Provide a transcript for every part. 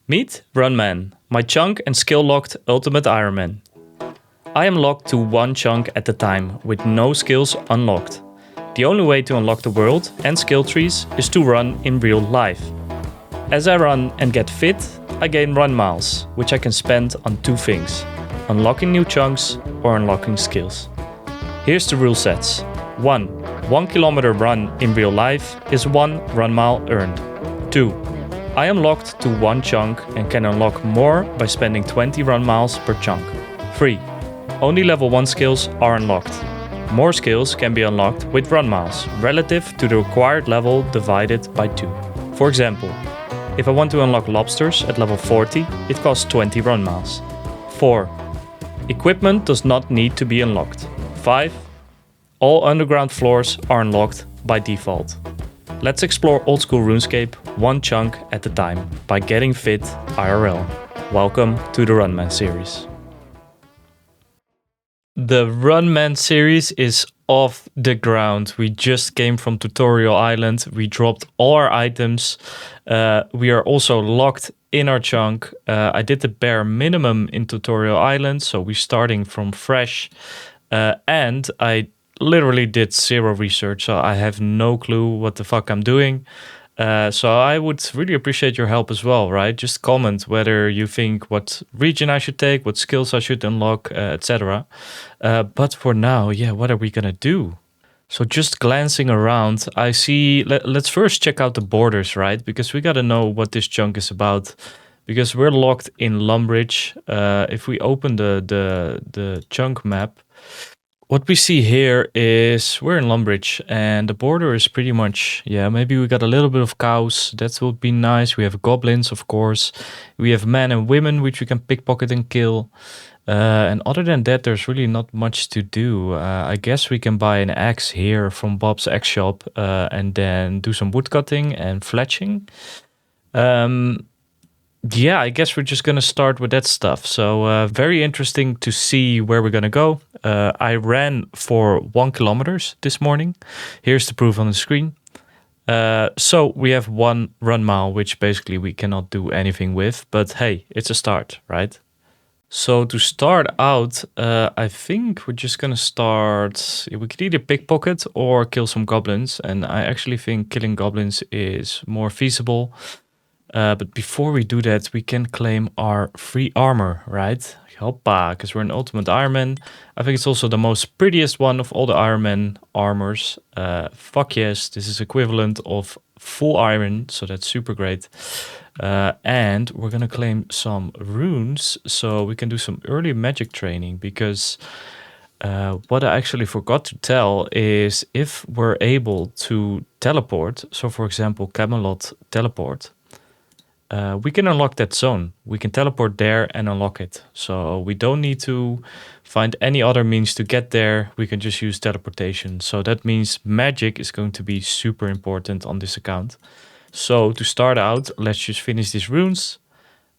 Meet Runman, my chunk and skill-locked ultimate Ironman. I am locked to one chunk at a time, with no skills unlocked. The only way to unlock the world and skill trees is to run in real life. As I run and get fit, I gain Runmiles, which I can spend on two things: unlocking new chunks or unlocking skills. Here's the rule sets. 1. 1 kilometer run in real life is 1 Runmile earned. 2. I am locked to one chunk and can unlock more by spending 20 Runmiles per chunk. 3. Only level 1 skills are unlocked. More skills can be unlocked with Runmiles, relative to the required level divided by 2. For example, if I want to unlock lobsters at level 40, it costs 20 Runmiles. 4. Equipment does not need to be unlocked. 5. All underground floors are unlocked by default. Let's explore Oldschool Runescape one chunk at a time by getting fit IRL. Welcome to the Runman series. The Runman series is off the ground. We just came from Tutorial Island. We dropped all our items. We are also locked in our chunk. I did the bare minimum in Tutorial Island, so we're starting from fresh. And I literally did zero research, so I have no clue what the fuck I'm doing. So I would really appreciate your help as well, right? Just comment whether you think what region I should take, what skills I should unlock, etc. But for now, yeah, what are we gonna do? So just glancing around, I see, let's first check out the borders, right? Because we gotta know what this chunk is about. Because we're locked in Lumbridge. If we open the chunk map, what we see here is we're in Lumbridge and the border is pretty much, yeah, maybe we got a little bit of cows. That would be nice. We have goblins, of course. We have men and women, which we can pickpocket and kill. And other than that, there's really not much to do. I guess we can buy an axe here from Bob's axe shop and then do some woodcutting and fletching. Yeah, I guess we're just going to start with that stuff. So very interesting to see where we're going to go. I ran for 1 kilometer this morning. Here's the proof on the screen. So we have one run mile, which basically we cannot do anything with. But hey, it's a start, right? So to start out, I think we're just going to start... We could either pickpocket or kill some goblins. And I actually think killing goblins is more feasible. But before we do that, we can claim our free armor, right? Hoppa, because we're an ultimate Ironman. I think it's also the most prettiest one of all the Ironman armors. Fuck yes, this is equivalent of full iron, so that's super great. And we're gonna claim some runes, so we can do some early magic training, because what I actually forgot to tell is if we're able to teleport, so for example, Camelot teleport, we can unlock that zone. We can teleport there and unlock it. So we don't need to find any other means to get there. We can just use teleportation. So that means magic is going to be super important on this account. So to start out, let's just finish these runes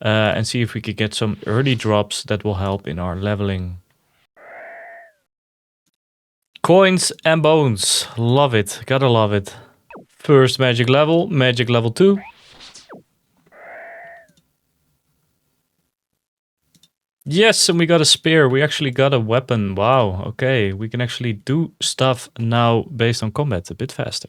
and see if we could get some early drops that will help in our leveling. Coins and bones. Love it. Gotta love it. First magic level 2. Yes, and we got a spear. We actually got a weapon. Wow, okay. We can actually do stuff now based on combat a bit faster.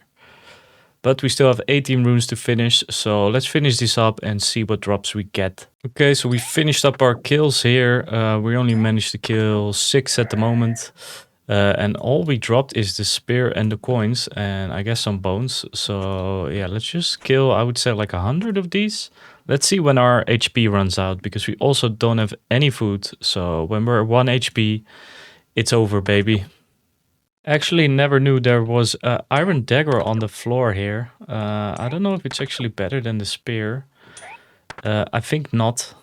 But we still have 18 runes to finish, so let's finish this up and see what drops we get. Okay, so we finished up our kills here. We only managed to kill 6 at the moment. And all we dropped is the spear and the coins, and I guess some bones. So yeah, let's just kill, I would say, like 100 of these. Let's see when our HP runs out, because we also don't have any food. So when we're 1 HP, it's over, baby. Actually, never knew there was an iron dagger on the floor here. I don't know if it's actually better than the spear. I think not.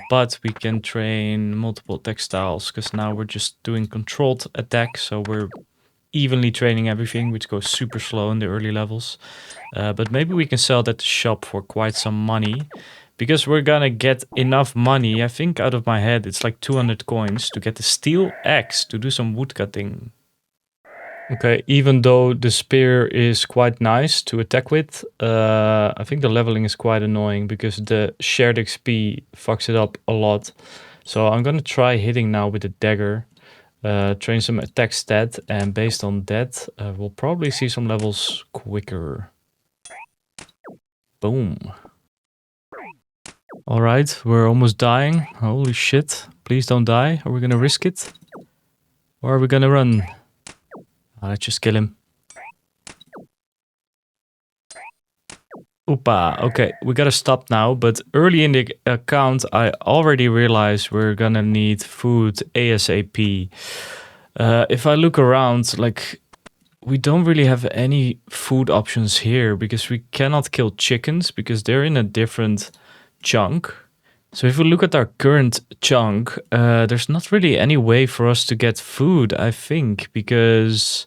But we can train multiple attack styles, because now we're just doing controlled attack. So we're evenly training everything, which goes super slow in the early levels. But maybe we can sell that to shop for quite some money, because we're gonna get enough money. I think out of my head, it's like 200 coins to get the steel axe to do some woodcutting. Okay, even though the spear is quite nice to attack with, I think the leveling is quite annoying because the shared XP fucks it up a lot. So I'm gonna try hitting now with the dagger, train some attack stat, and based on that, we'll probably see some levels quicker. Boom. All right, we're almost dying. Holy shit. Please don't die. Are we gonna risk it? Or are we gonna run? Let's just kill him. Oopa. Okay, we gotta stop now. But early in the account, I already realized we're gonna need food ASAP. If I look around, like, we don't really have any food options here because we cannot kill chickens because they're in a different chunk. So if we look at our current chunk, there's not really any way for us to get food, I think, because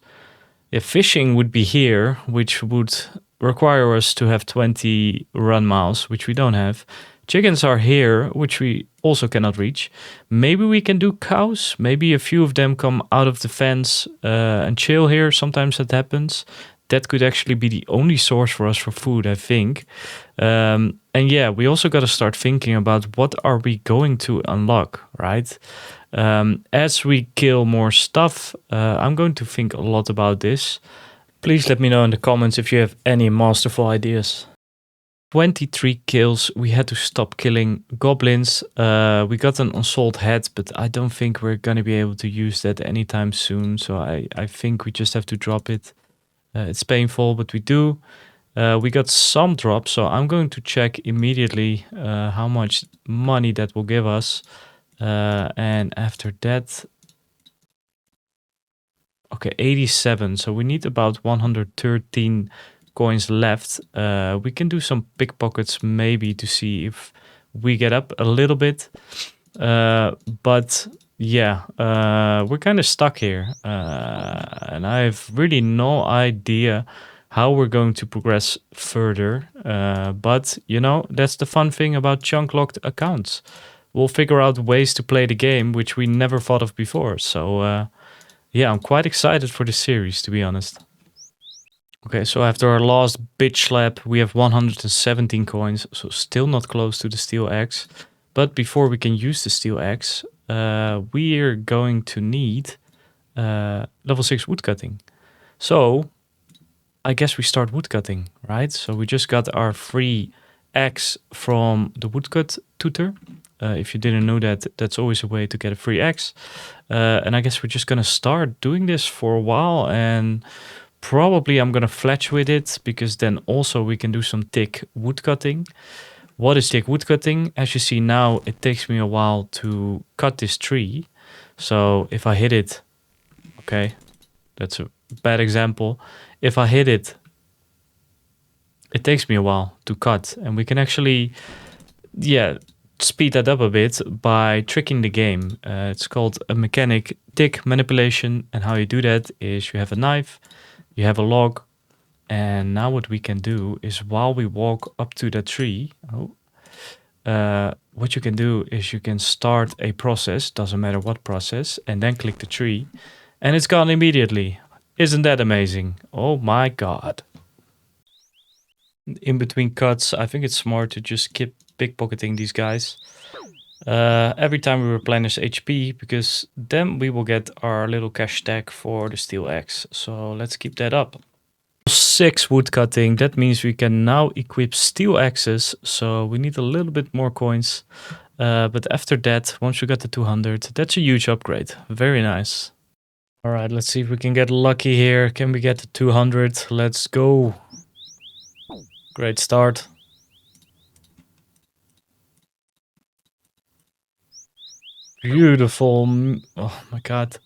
if fishing would be here, which would require us to have 20 run miles, which we don't have. Chickens are here, which we also cannot reach. Maybe we can do cows. Maybe a few of them come out of the fence and chill here. Sometimes that happens. That could actually be the only source for us for food, I think. And yeah, we also got to start thinking about what are we going to unlock, right? As we kill more stuff, I'm going to think a lot about this. Please let me know in the comments if you have any masterful ideas. 23 kills. We had to stop killing goblins. We got an assault head, but I don't think we're going to be able to use that anytime soon. So I think we just have to drop it. It's painful, but we do. We got some drops, so I'm going to check immediately how much money that will give us. And after that, okay, 87. So we need about 113 coins left. We can do some pickpockets maybe to see if we get up a little bit. But yeah, we're kind of stuck here. And I have really no idea how we're going to progress further. But, you know, that's the fun thing about chunk-locked accounts. We'll figure out ways to play the game, which we never thought of before. So, yeah, I'm quite excited for this series, to be honest. Okay, so after our last bitch slap, we have 117 coins. So still not close to the steel axe. But before we can use the steel axe, we are going to need level 6 woodcutting. So I guess we start woodcutting, right? So we just got our free axe from the woodcut tutor. If you didn't know that, that's always a way to get a free axe. And I guess we're just gonna start doing this for a while, and probably I'm gonna fletch with it because then also we can do some thick woodcutting. What is thick woodcutting? As you see now, it takes me a while to cut this tree. So if I hit it, okay, that's a bad example. If I hit it, it takes me a while to cut, and we can actually, yeah, speed that up a bit by tricking the game. It's called a mechanic tick manipulation, and how you do that is you have a knife, you have a log, and now what we can do is while we walk up to the tree, what you can do is you can start a process, doesn't matter what process, and then click the tree, and it's gone immediately. Isn't that amazing? Oh my god. In between cuts, I think it's smart to just keep pickpocketing these guys every time we replenish HP, because then we will get our little cash stack for the steel axe. So let's keep that up. 6 woodcutting, that means we can now equip steel axes, so we need a little bit more coins. But after that, once we got the 200, that's a huge upgrade. Very nice. All right, let's see if we can get lucky here. Can we get to 200? Let's go. Great start. Beautiful. Oh my god.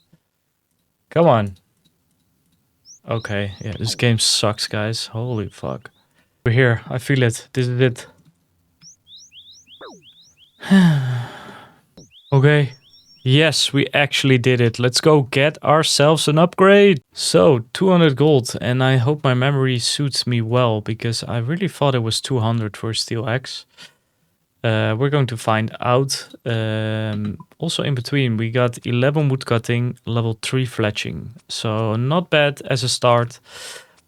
Come on. Okay, yeah, this game sucks, guys. Holy fuck. We're here. I feel it. This is it. Okay. Yes, we actually did it. Let's go get ourselves an upgrade. So, 200 gold, and I hope my memory suits me well, because I really thought it was 200 for a steel axe. We're going to find out. Also in between, we got 11 woodcutting, level 3 fletching. So not bad as a start.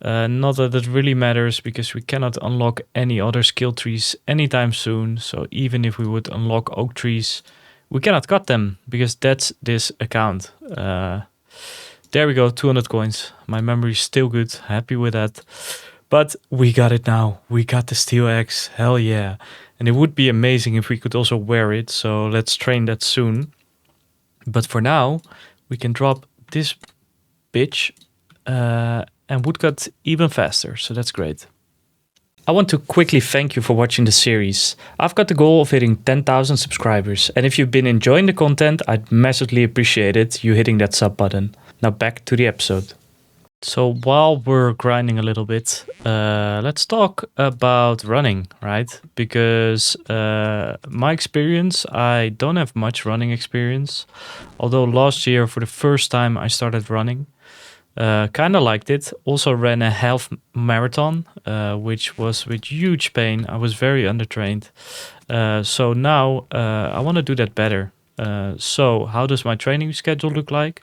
Not that it really matters because we cannot unlock any other skill trees anytime soon. So even if we would unlock oak trees, we cannot cut them because that's this account. There we go, 200 coins. My memory is still good, happy with that. But we got it now. We got the steel axe, hell yeah. And it would be amazing if we could also wear it, so let's train that soon. But for now, we can drop this bitch and woodcut even faster, so that's great. I want to quickly thank you for watching the series. I've got the goal of hitting 10,000 subscribers, and if you've been enjoying the content, I'd massively appreciate it, you hitting that sub button. Now back to the episode. So while we're grinding a little bit, let's talk about running, right? Because my experience, I don't have much running experience. Although last year, for the first time, I started running. Kind of liked it. Also ran a half marathon, which was with huge pain. I was very undertrained. So now I want to do that better. So how does my training schedule look like?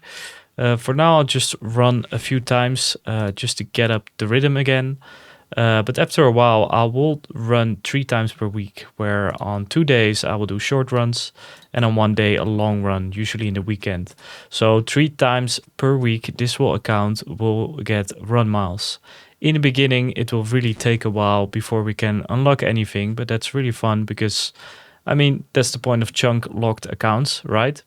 For now, I'll just run a few times just to get up the rhythm again. But after a while, I will run 3 times per week, where on 2 days I will do short runs and on 1 day a long run, usually in the weekend. So 3 times per week, this will get Runmiles. In the beginning, it will really take a while before we can unlock anything, but that's really fun because, I mean, that's the point of chunk locked accounts, right?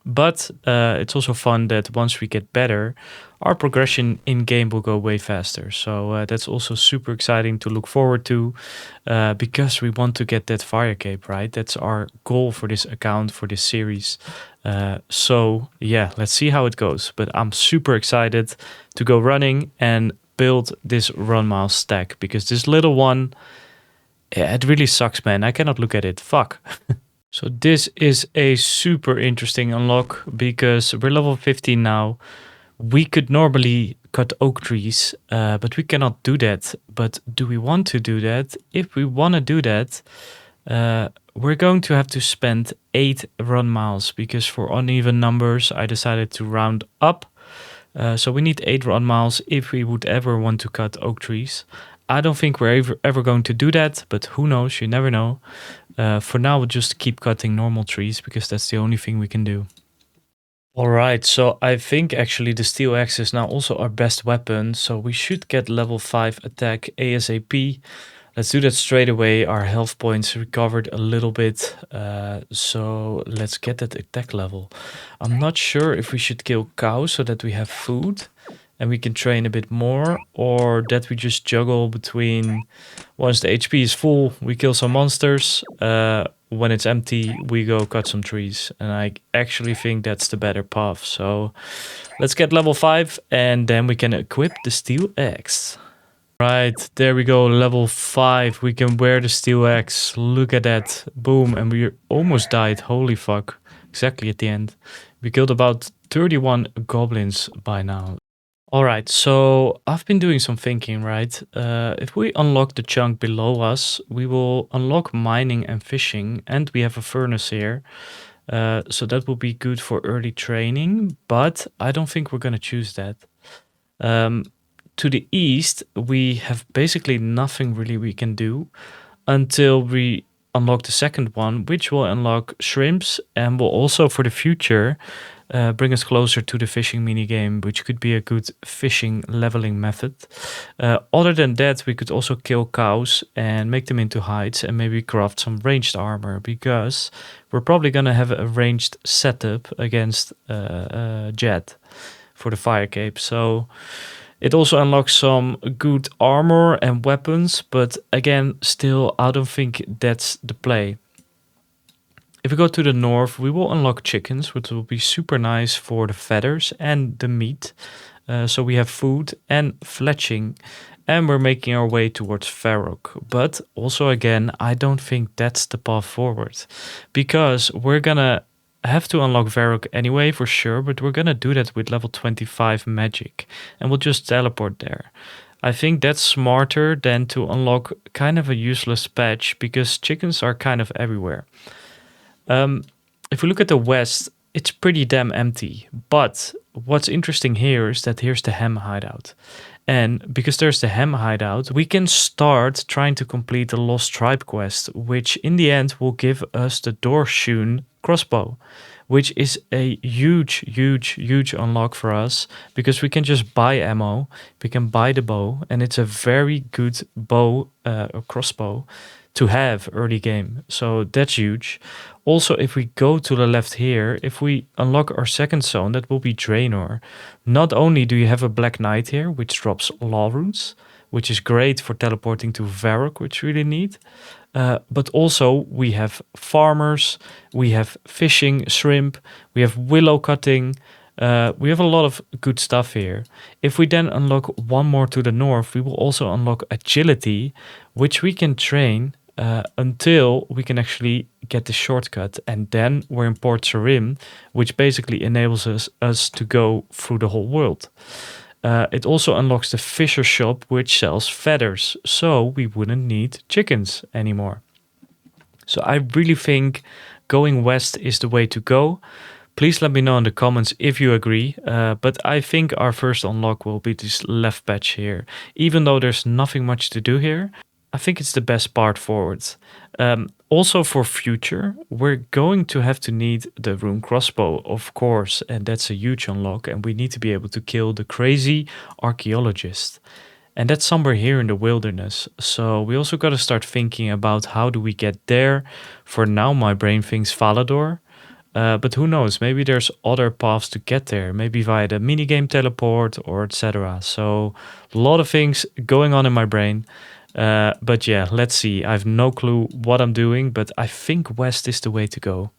But it's also fun that once we get better, our progression in-game will go way faster. So that's also super exciting to look forward to because we want to get that Firecape, right? That's our goal for this account, for this series. So yeah, let's see how it goes. But I'm super excited to go running and build this Runmile stack because this little one, yeah, it really sucks, man. I cannot look at it. Fuck. So this is a super interesting unlock because we're level 15 now. We could normally cut oak trees, but we cannot do that. But do we want to do that? If we want to do that, we're going to have to spend 8 run miles because for uneven numbers, I decided to round up. So we need 8 run miles if we would ever want to cut oak trees. I don't think we're ever going to do that, but who knows, you never know. For now, we'll just keep cutting normal trees because that's the only thing we can do. Alright, so I think actually the steel axe is now also our best weapon, so we should get level 5 attack ASAP. Let's do that straight away, our health points recovered a little bit, so let's get that attack level. I'm not sure if we should kill cows so that we have food and we can train a bit more, or that we just juggle between once the HP is full, we kill some monsters, when it's empty, we go cut some trees. And I actually think that's the better path. So let's get level 5 and then we can equip the steel axe. Right, there we go, level 5. We can wear the steel axe. Look at that. Boom, and we almost died. Holy fuck. Exactly at the end. We killed about 31 goblins by now. Alright, so I've been doing some thinking, right? If we unlock the chunk below us, we will unlock mining and fishing, and we have a furnace here. So that will be good for early training, but I don't think we're gonna choose that. To the east, we have basically nothing really we can do until we unlock the second one, which will unlock shrimps and will also for the future bring us closer to the fishing minigame, which could be a good fishing leveling method. Other than that, we could also kill cows and make them into hides and maybe craft some ranged armor, because we're probably going to have a ranged setup against Jet for the Firecape. So it also unlocks some good armor and weapons, but again, still, I don't think that's the play. If we go to the north, we will unlock chickens, which will be super nice for the feathers and the meat. So we have food and fletching, and we're making our way towards Varrock. But also again, I don't think that's the path forward, because we're gonna have to unlock Varrock anyway for sure, but we're gonna do that with level 25 magic, and we'll just teleport there. I think that's smarter than to unlock kind of a useless patch because chickens are kind of everywhere. If we look at the west, it's pretty damn empty. But what's interesting here is that here's the Hem hideout. And because there's the Hem hideout, we can start trying to complete the Lost Tribe quest, which in the end will give us the Dorshoon crossbow, which is a huge, huge, huge unlock for us because we can just buy ammo, we can buy the bow, and it's a very good bow, crossbow to have early game. So that's huge. Also, if we go to the left here, if we unlock our second zone, that will be Draenor. Not only do you have a Black Knight here, which drops law runes, which is great for teleporting to Varrock, which we really need. But also we have farmers, we have fishing, shrimp, we have willow cutting. We have a lot of good stuff here. If we then unlock one more to the north, we will also unlock agility, which we can train until we can actually get the shortcut. And then we're in Port Sarim, which basically enables us to go through the whole world. It also unlocks the fisher shop, which sells feathers, so we wouldn't need chickens anymore. So I really think going west is the way to go. Please let me know in the comments if you agree, but I think our first unlock will be this left patch here. Even though there's nothing much to do here, I think it's the best part forward. Also for future, we're going to have to need the rune crossbow, of course, and that's a huge unlock, and we need to be able to kill the crazy archaeologist. And that's somewhere here in the wilderness. So we also got to start thinking about how do we get there. For now, my brain thinks Falador. But who knows, maybe there's other paths to get there, maybe via the minigame teleport or etc. So a lot of things going on in my brain. But yeah, let's see. I have no clue what I'm doing, but I think west is the way to go.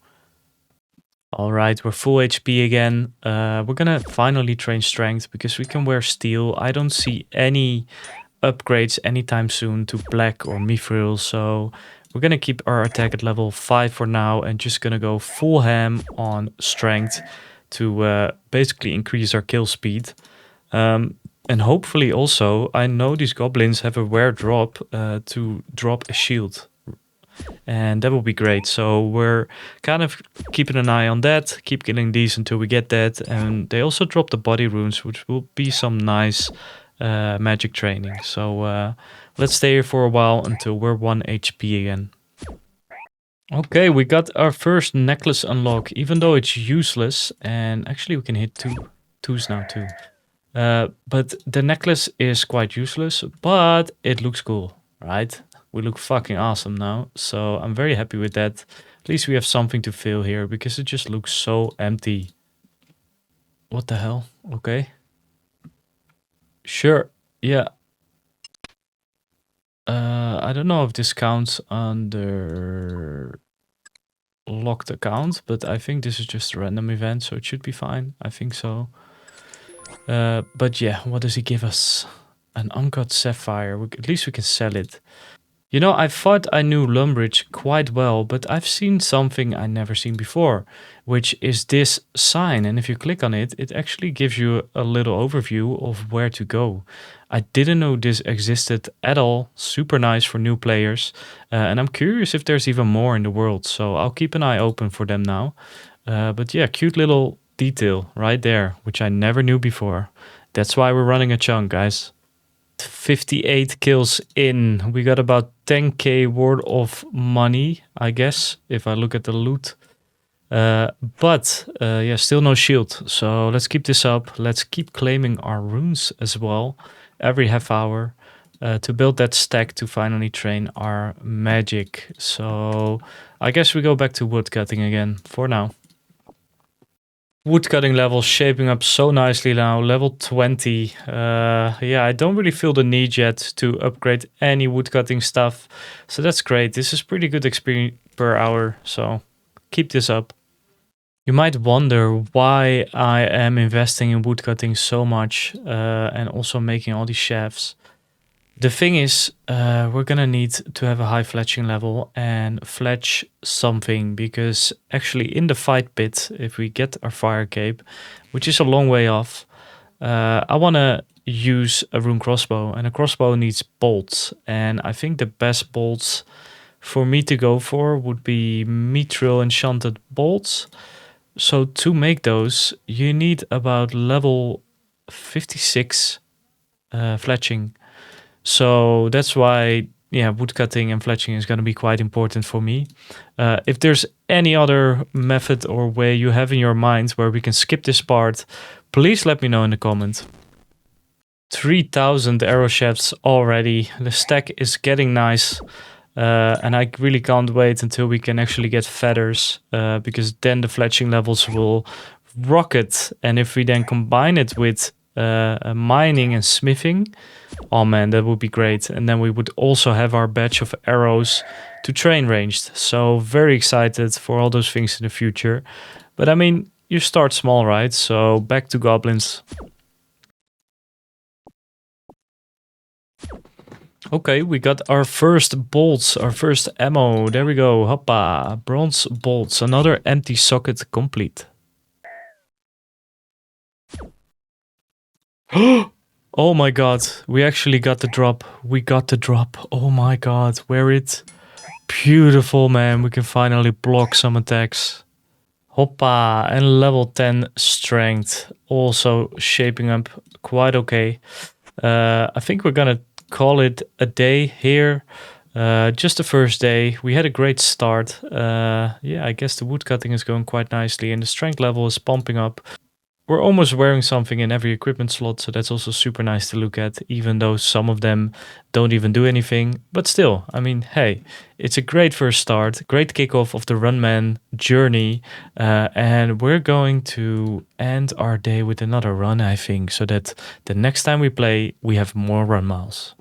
All right, we're full HP again. We're gonna finally train strength because we can wear steel. I don't see any upgrades anytime soon to black or mithril, so we're gonna keep our attack at level 5 for now and just gonna go full ham on strength to basically increase our kill speed. And hopefully also, I know these goblins have a rare drop to drop a shield. And that will be great. So we're kind of keeping an eye on that, keep killing these until we get that. And they also drop the body runes, which will be some nice magic training. So let's stay here for a while until we're 1 HP again. Okay, we got our first necklace unlock, even though it's useless. And actually we can hit twos now too. But the necklace is quite useless, but it looks cool, right? We look fucking awesome now, so I'm very happy with that. At least we have something to fill here, because it just looks so empty. What the hell? Okay. Sure, yeah. I don't know if this counts under locked account, but I think this is just a random event, so it should be fine. I think so. But yeah, what does he give us? An uncut sapphire. At least we can sell it. You know, I thought I knew Lumbridge quite well, but I've seen something I never seen before, which is this sign. And if you click on it, it actually gives you a little overview of where to go. I didn't know this existed at all. Super nice for new players. And I'm curious if there's even more in the world. So I'll keep an eye open for them now. But yeah, cute little detail right there, which I never knew before. That's why we're running a chunk, guys. 58 kills in. We got about 10k worth of money, I guess, if I look at the loot. But yeah, still no shield. So let's keep this up. Let's keep claiming our runes as well every half hour to build that stack to finally train our magic. So I guess we go back to woodcutting again for now. Woodcutting level shaping up so nicely now, level 20. Yeah, I don't really feel the need yet to upgrade any woodcutting stuff. So that's great. This is pretty good experience per hour, so keep this up. You might wonder why I am investing in woodcutting so much and also making all these shafts. The thing is, we're gonna need to have a high fletching level and fletch something, because actually in the fight pit, if we get our Firecape, which is a long way off, I want to use a rune crossbow, and a crossbow needs bolts. And I think the best bolts for me to go for would be mithril enchanted bolts. So to make those, you need about level 56 fletching. So that's why, yeah, woodcutting and fletching is going to be quite important for me. If there's any other method or way you have in your mind where we can skip this part, please let me know in the comments. 3,000 arrow shafts already. The stack is getting nice. And I really can't wait until we can actually get feathers, because then the fletching levels will rocket. And if we then combine it with mining and smithing, oh man, that would be great. And then we would also have our batch of arrows to train ranged. So very excited for all those things in the future. But I mean, you start small, right? So back to goblins. Okay, we got our first bolts, our first ammo. There we go. Hoppa. Bronze bolts. Another empty socket complete. Oh my god. We actually got the drop. We got the drop. Oh my god. Wear it. Beautiful, man. We can finally block some attacks. Hoppa. And level 10 strength. Also shaping up quite okay. I think we're gonna call it a day here. Just the first day. We had a great start. Yeah, I guess the woodcutting is going quite nicely and the strength level is pumping up. We're almost wearing something in every equipment slot, so that's also super nice to look at, even though some of them don't even do anything. But still, I mean, hey, it's a great first start, great kickoff of the Runman journey, and we're going to end our day with another run, I think, so that the next time we play, we have more Runmiles.